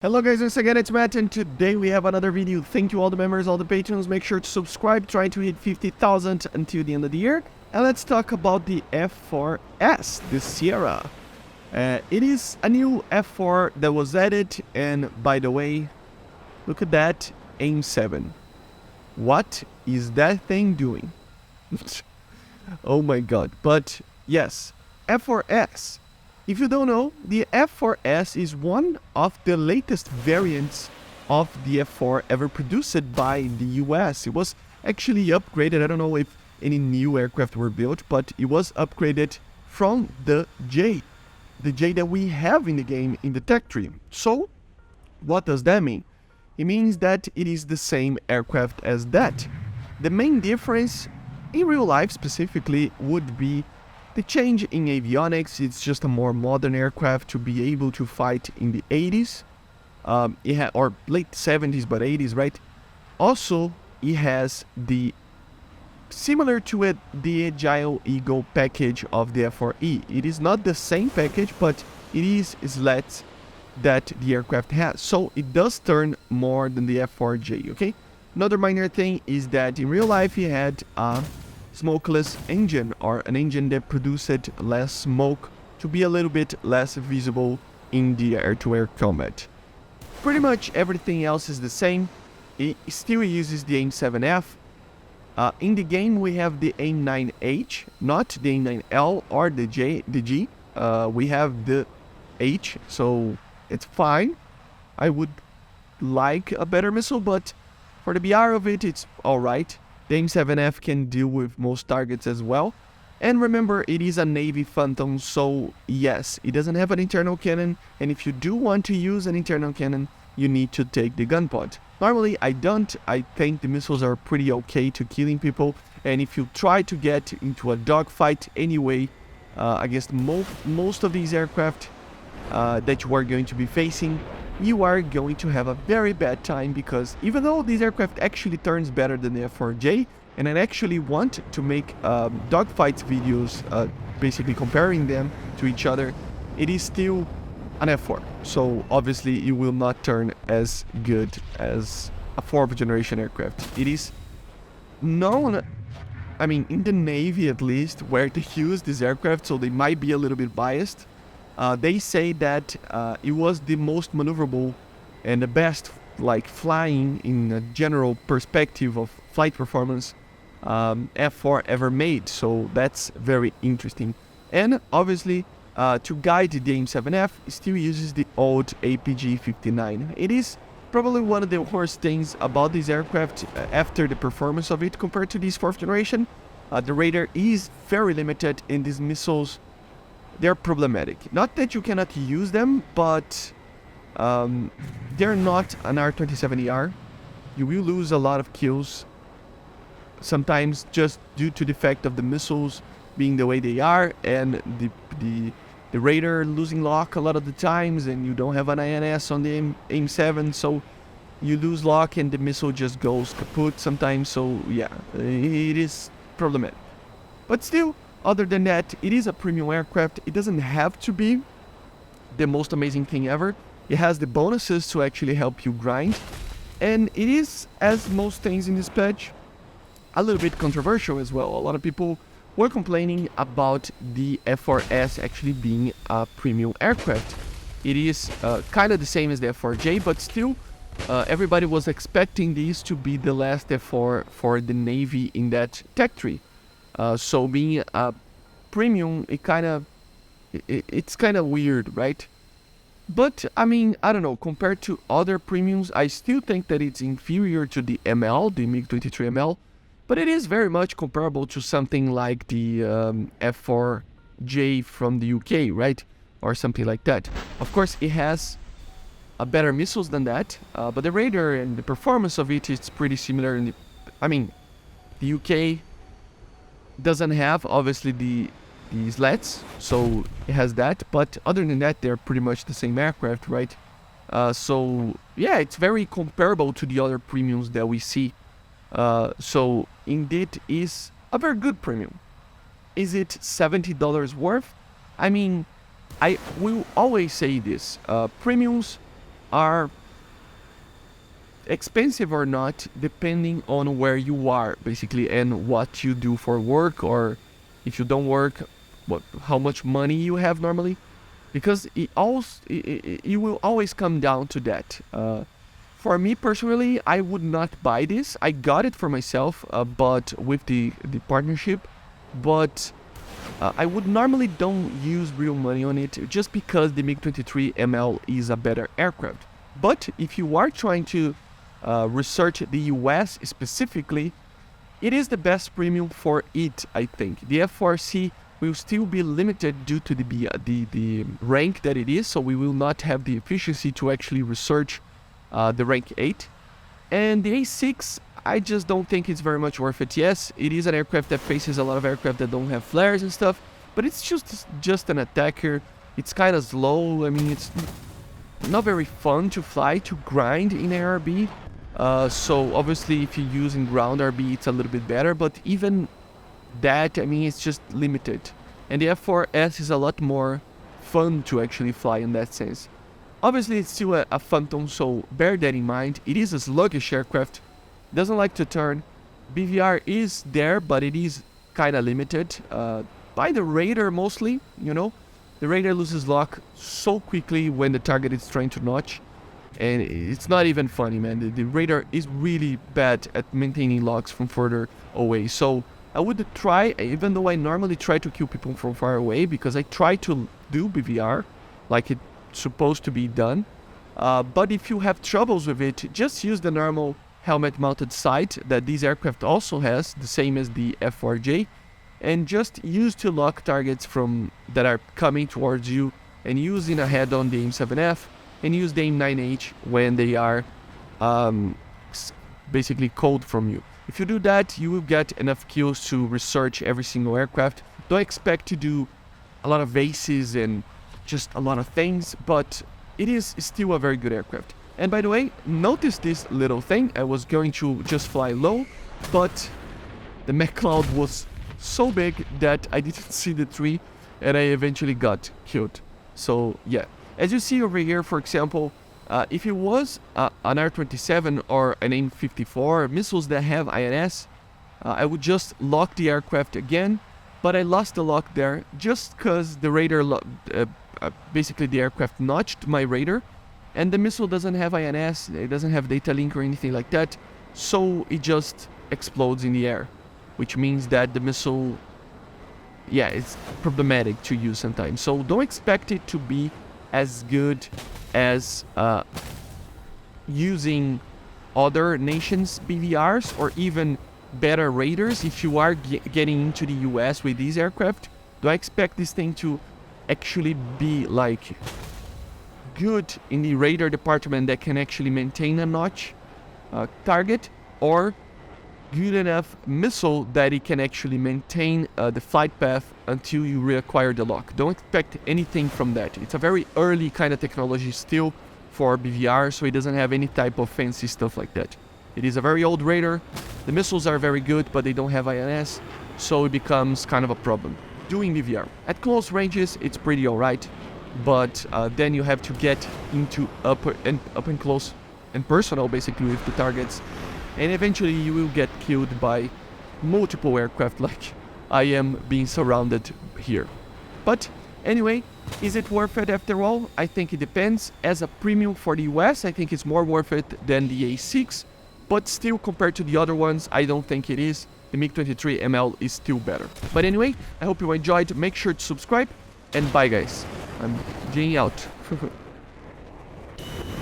Hello guys, once again it's Matt, and today we have another video. Thank you all the members, all the patrons. Make sure to subscribe, trying to hit 50,000 until the end of the year. And let's talk about the F-4S, the Sierra. It is a new F4 that was added, and by the way, look at that, aim 7. What is that thing doing? Oh my god. But yes, F-4S. If you don't know, the F-4S is one of the latest variants of the F-4 ever produced by the US. It was actually upgraded. I don't know if any new aircraft were built, but it was upgraded from the J that we have in the game in the tech tree. So, what does that mean? It means that it is the same aircraft as that. The main difference, in real life specifically, would be the change in avionics. It's just a more modern aircraft to be able to fight in the 80s, or late 70s, but 80s, right? Also, it has the similar to it the Agile Eagle package of the F4E. It is not the same package, but it is slats that the aircraft has, so it does turn more than the F4J. Okay. Another minor thing is that in real life it had a smokeless engine, or an engine that produced less smoke to be a little bit less visible in the air-to-air combat. Pretty much everything else is the same. It still uses the AIM-7F. In the game we have the AIM-9H, not the AIM-9L or the G. We have the H, so it's fine. I would like a better missile, but for the BR of it, it's alright. The AIM-7F can deal with most targets as well. And remember, it is a Navy Phantom, so yes, it doesn't have an internal cannon, and if you do want to use an internal cannon, you need to take the gun pod. Normally, I don't. I think the missiles are pretty okay to killing people, and if you try to get into a dogfight anyway, against most of these aircraft that you are going to be facing, you are going to have a very bad time, because even though these aircraft actually turns better than the F4J, and I actually want to make dogfights videos basically comparing them to each other, it is still an F4. So obviously it will not turn as good as a 4th generation aircraft. It is known, I mean, in the Navy at least, where they use this aircraft, so they might be a little bit biased. They say that it was the most maneuverable and the best, like, flying in a general perspective of flight performance, F4 ever made. So that's very interesting. And obviously, to guide the AIM-7F, it still uses the old APG-59. It is probably one of the worst things about this aircraft after the performance of it compared to this 4th generation. The radar is very limited, and these missiles, they're problematic. Not that you cannot use them, but they're not an R-27ER. You will lose a lot of kills, sometimes just due to the fact of the missiles being the way they are, and the radar losing lock a lot of the times, and you don't have an INS on the AIM-7, so you lose lock and the missile just goes kaput sometimes. So yeah, it is problematic. But still, other than that, it is a premium aircraft. It doesn't have to be the most amazing thing ever. It has the bonuses to actually help you grind. And it is, as most things in this patch, a little bit controversial as well. A lot of people were complaining about the F-4S actually being a premium aircraft. It is kind of the same as the F-4J, but still, everybody was expecting these to be the last F-4 for the Navy in that tech tree. So being a premium, it's kind of weird, right? But I mean, I don't know, compared to other premiums, I still think that it's inferior to the ML, the MiG-23 ML, but it is very much comparable to something like the F4J from the UK, right? Or something like that. Of course, it has a better missiles than that, but the radar and the performance of it is pretty similar. I mean, the UK doesn't have obviously the slats, so it has that, but other than that, they're pretty much the same aircraft, right? So yeah, it's very comparable to the other premiums that we see. So indeed is a very good premium. Is it $70 worth? I mean, I will always say this, premiums are expensive or not depending on where you are basically and what you do for work, or if you don't work, how much money you have normally, because it will always come down to that. For me personally, I would not buy this. I got it for myself, but with the partnership, but I would normally don't use real money on it just because the MiG-23 ML is a better aircraft. But if you are trying to research the US specifically, it is the best premium for it, I think. The F-4C will still be limited due to the rank that it is, so we will not have the efficiency to actually research the rank 8. And the A6, I just don't think it's very much worth it. Yes, it is an aircraft that faces a lot of aircraft that don't have flares and stuff, but it's just an attacker. It's kind of slow. I mean, it's not very fun to fly, to grind in ARB. So obviously if you're using ground RB, it's a little bit better, but even that, I mean, it's just limited. And the F-4S is a lot more fun to actually fly in that sense. Obviously it's still a Phantom, so bear that in mind. It is a sluggish aircraft, doesn't like to turn. BVR is there, but it is kind of limited by the radar mostly, you know. The radar loses lock so quickly when the target is trying to notch. And it's not even funny, man. The radar is really bad at maintaining locks from further away. So I would try, even though I normally try to kill people from far away, because I try to do BVR like it's supposed to be done. But if you have troubles with it, just use the normal helmet-mounted sight that this aircraft also has, the same as the F-4J, and just use to lock targets from that are coming towards you, and using a head-on the AIM-7F, and use the AIM-9H when they are basically cold from you. If you do that, you will get enough kills to research every single aircraft. Don't expect to do a lot of aces and just a lot of things, but it is still a very good aircraft. And by the way, notice this little thing. I was going to just fly low, but the mech cloud was so big that I didn't see the tree, and I eventually got killed. So yeah. As you see over here, for example, if it was an R-27 or an AIM-54, missiles that have INS, I would just lock the aircraft again, but I lost the lock there just because the radar, basically the aircraft notched my radar, and the missile doesn't have INS, it doesn't have data link or anything like that, so it just explodes in the air, which means that the missile, yeah, it's problematic to use sometimes. So don't expect it to be as good as using other nations' BVRs or even better radars. If you are getting into the US with these aircraft, do I expect this thing to actually be like good in the radar department that can actually maintain a notch target, or good enough missile that it can actually maintain the flight path until you reacquire the lock? Don't expect anything from that. It's a very early kind of technology still for BVR, so it doesn't have any type of fancy stuff like that. It is a very old radar. The missiles are very good, but they don't have INS, so it becomes kind of a problem doing BVR. At close ranges, it's pretty alright, but then you have to get into up and close and personal, basically, with the targets. And eventually you will get killed by multiple aircraft like I am being surrounded here. But anyway, is it worth it after all? I think it depends. As a premium for the US, I think it's more worth it than the A6. But still, compared to the other ones, I don't think it is. The MiG-23 ML is still better. But anyway, I hope you enjoyed. Make sure to subscribe. And bye guys. I'm Jay out.